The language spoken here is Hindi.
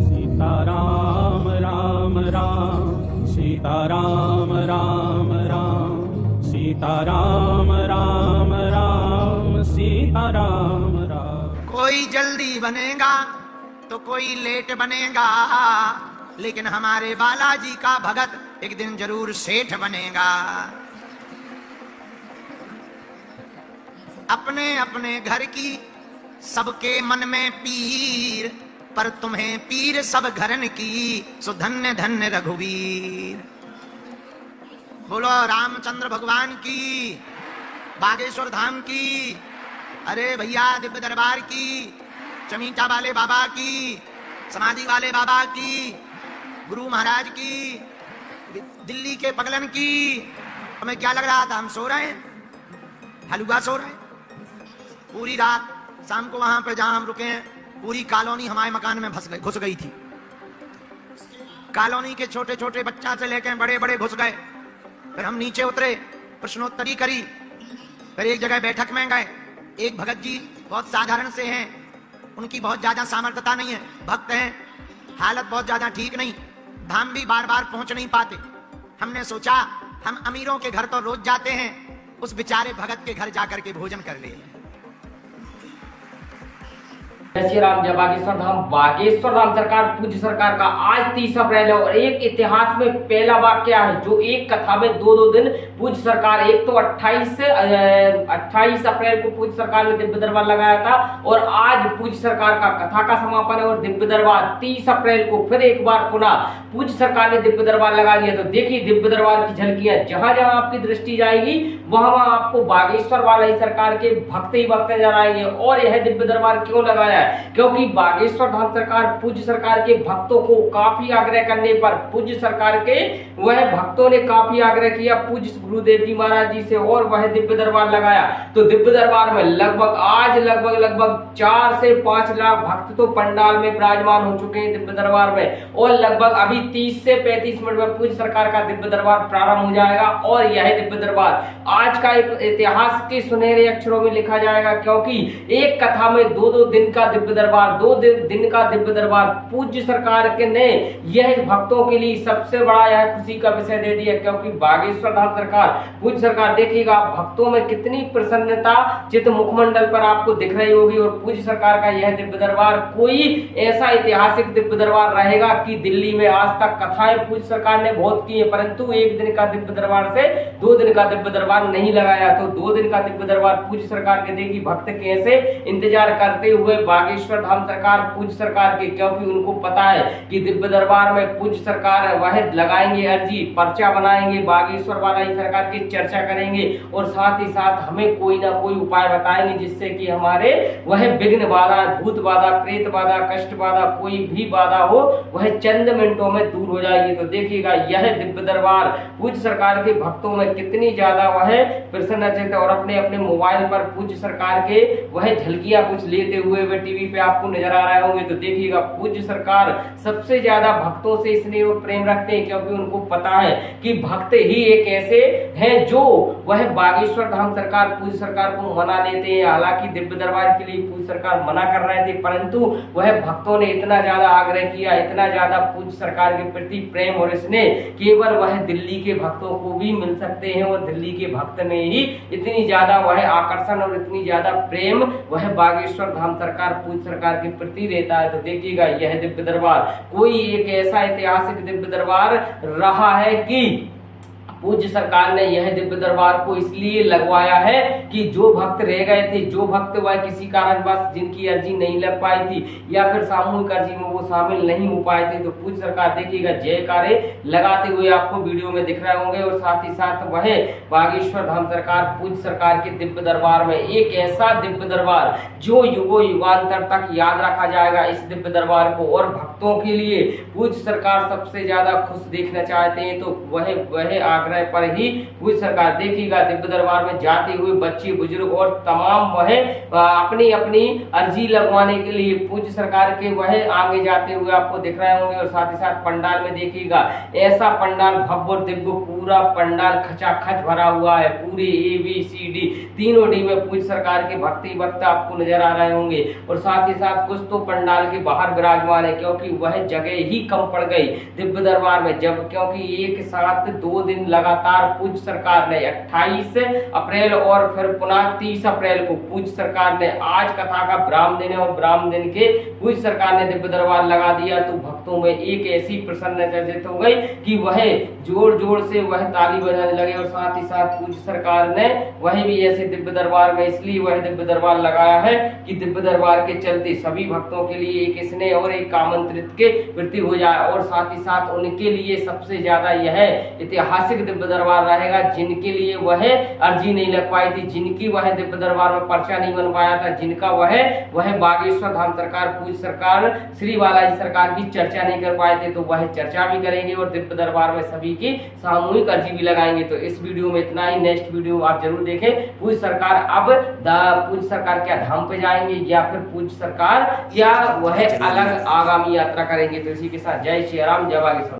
सीताराम राम राम सीताराम राम राम सीताराम राम राम सीताराम राम। कोई जल्दी बनेगा तो कोई लेट बनेगा, लेकिन हमारे बालाजी का भगत एक दिन जरूर सेठ बनेगा। अपने अपने घर की सबके मन में पीर, पर तुम्हें पीर सब घरन की, सो धन्य धन्य रघुवीर। बोलो रामचंद्र भगवान की, बागेश्वर धाम की, अरे भैया दिव्य दरबार की, चमीटा वाले बाबा की, समाधि वाले बाबा की, गुरु महाराज की, दिल्ली के पगलन की। हमें क्या लग रहा था, हम सो रहे हैं, हलुआ सो रहे हैं। पूरी रात शाम को वहां पर जहां हम रुके हैं, पूरी कॉलोनी हमारे मकान में घुस गई थी। कॉलोनी के छोटे छोटे बच्चा से लेकर बड़े बड़े घुस गए। फिर हम नीचे उतरे, प्रश्नोत्तरी करी, फिर एक जगह बैठक में गए। एक भगत जी बहुत साधारण से हैं, उनकी बहुत ज्यादा सामर्थ्यता नहीं है, भक्त हैं, हालत बहुत ज्यादा ठीक नहीं, धाम भी बार बार पहुंच नहीं पाते। हमने सोचा हम अमीरों के घर तो रोज जाते हैं, उस बेचारे भगत के घर जाकर के भोजन कर ले। जय श्री राम, जय बागेश्वर धाम। बागेश्वर धाम सरकार पूज्य सरकार का आज 30 अप्रैल है और एक इतिहास में पहला वाक्य है जो एक कथा में दो दिन पूज्य सरकार, एक तो 28 अप्रैल को पूज्य सरकार ने दिव्य दरबार लगाया था और आज पूज्य सरकार का कथा का समापन है और दिव्य दरबार 30 अप्रैल को फिर एक बार पुनः पूज्य सरकार ने दिव्य दरबार लगा दिया। तो देखिए दिव्य दरबार की झलकियां, जहां जहां आपकी दृष्टि जाएगी वहां वहां आपको बागेश्वर वाला ही सरकार के भक्त ही भक्त नजर आएंगे। और यह दिव्य दरबार क्यों लगाया है, क्योंकि बागेश्वर धाम सरकार पूज्य सरकार के भक्तों को काफी आग्रह करने पर पूज्य सरकार के वह भक्तों ने काफी आग्रह किया पूज्य गुरुदेव जी महाराज जी से और वह दिव्य दरबार लगाया। तो दिव्य दरबार में लगभग 4 से 5 लाख भक्त तो पंडाल में विराजमान हो चुके हैं दिव्य दरबार में और लगभग अभी 30 से 35 मिनट में पूज्य सरकार का दिव्य दरबार प्रारंभ हो जाएगा। और यह दिव्य दरबार आज का इतिहास के सुनहरे अक्षरों में लिखा जाएगा, क्योंकि एक कथा में दो दिन का दिव्य दरबार, 2 दिन का दिव्य दरबार पूज्य सरकार के ने यह भक्तों के लिए सबसे बड़ा यह खुशी का विषय दे दिया। क्योंकि बागेश्वर धाम सरकार पूज्य सरकार, देखिएगा भक्तों में कितनी प्रसन्नता चित्त मुखमंडल पर आपको दिख रही होगी। और पूज्य सरकार का यह दिव्य दरबार कोई ऐसा ऐतिहासिक दिव्य दरबार रहेगा कि दिल्ली में आज तक कथाएं पूज्य सरकार ने बहुत की है, परंतु एक दिन का दिव्य दरबार से 2 दिन का दिव्य दरबार नहीं लगाया। तो 2 दिन का दिव्य दरबार पूज्य सरकार के देखिए भक्त कैसे इंतजार करते हुए बागेश्वर धाम सरकार पूज्य सरकार के, क्योंकि उनको पता है कि दिव्य दरबार में पूज्य सरकार वह लगाएंगे अर्जी, पर्चा बनाएंगे, बागेश्वर वाला ही सरकार की चर्चा करेंगे और साथ ही साथ हमें कोई ना कोई उपाय बताएंगे जिससे कि हमारे वह विघ्न बाधा, भूत बाधा, प्रेत बाधा, कष्ट बाधा, कोई भी बाधा हो वह चंद मिनटों में दूर हो जाएगी। तो देखिएगा यह दिव्य दरबार पूज्य सरकार के भक्तों में कितनी ज्यादा वह प्रसन्नचित्त और अपने अपने मोबाइल पर पूज्य सरकार के वह झलकियां कुछ लेते हुए वे टीवी पे आपको नजर आ रहे होंगे। तो देखिएगा पूज्य सरकार सबसे ज्यादा भक्तों से इसलिए वो प्रेम रखते हैं क्योंकि उनको पता है कि भक्त ही एक ऐसे हैं जो वह बागेश्वर धाम सरकार पूज्य सरकार को मना लेते हैं। हालांकि दिव्य दरबार के लिए पूज्य सरकार मना कर रहे थे, परंतु वह भक्तों ने इतना ज्यादा आग्रह किया, इतना ज्यादा पूज्य सरकार के प्रति प्रेम और इसने केवल वह दिल्ली के भक्तों को भी मिल सकते हैं और दिल्ली के भक्त में ही इतनी ज्यादा वह आकर्षण और इतनी ज्यादा प्रेम वह बागेश्वर धाम सरकार पूज्य सरकार के प्रति रहता है। तो देखिएगा यह दिव्य दरबार कोई एक ऐसा ऐतिहासिक दिव्य दरबार रहा है कि पूज्य सरकार ने यह दिव्य दरबार को इसलिए लगवाया है कि जो भक्त रह गए थे, जो भक्त वह किसी कारणवश जिनकी अर्जी नहीं लग पाई थी या फिर सामूहिक अर्जी में वो शामिल नहीं हो पाए थे, तो पूज्य सरकार देखिएगा जयकारे लगाते हुए आपको वीडियो में दिख रहे होंगे। और साथ ही साथ वह बागेश्वर धाम सरकार पूज्य सरकार के दिव्य दरबार में एक ऐसा दिव्य दरबार जो युगों युगांतर तक याद रखा जाएगा इस दिव्य दरबार को। और भक्तों के लिए पूज्य सरकार सबसे ज्यादा खुश देखना चाहते हैं तो वह आग्रह पर ही पूज्य सरकार देखिएगा दिव्य दरबार में जाते हुए बच्चे बुजुर्ग और तमाम वह अपनी अपनी अर्जी लगवाने के लिए पूज्य सरकार के वह आगे जाते हुए आपको दिख रहे होंगे। और साथ ही साथ पंडाल में देखिएगा ऐसा पंडाल भव्य और दिव्य, पूरा पंडाल खचाखच भरा हुआ है। पूरे ABCD तीनों डी में पूज्य सरकार के भक्ति भक्त आपको नजर आ रहे होंगे। और साथ ही साथ कुछ तो पंडाल के बाहर विराजमान है क्योंकि वह जगह ही कम पड़ गई दिव्य दरबार में, जब क्योंकि एक साथ 2 दिन लगातार पूज्य सरकार ने 28 अप्रैल और फिर पुनः 30 अप्रैल को पूज्य सरकार ने आज कथा का ब्राह्मण दिन है और ब्राह्मण दिन के पूज्य सरकार ने दिव्य दरबार लगा दिया। तो भक्तों में एक ऐसी प्रसन्नता अर्जित हो गई कि वह जोर जोर से वह ताली बजाने लगे। और साथ ही साथ पूज्य सरकार ने वह भी ऐसे दिव्य दरबार में इसलिए वह दिव्य दरबार लगाया है कि दिव्य दरबार के चलते सभी भक्तों के लिए एक स्नेह और एक आमंत्रित के वृत्ति हो जाए। और साथ ही साथ उनके लिए सबसे ज्यादा यह ऐतिहासिक दिव्य दरबार रहेगा जिनके लिए वह अर्जी नहीं लग पाई थी, जिनकी वह दिव्य दरबार में पर्चा नहीं बन पाया था, जिनका वह बागेश्वर धाम सरकार पूज्य सरकार श्री बालाजी सरकार की चर्चा नहीं कर पाए थे, तो वह चर्चा भी करेंगे और दिव्य दरबार में सभी की सामूहिक अर्जी भी लगाएंगे। तो इस वीडियो में इतना ही, नेक्स्ट वीडियो आप जरूर देखें। पूज्य सरकार अब पूज्य सरकार क्या धाम पे जाएंगे या फिर पूज्य सरकार या वह अलग आगामी यात्रा करेंगे। तो इसी के साथ जय श्री राम, जय बागेश्वर।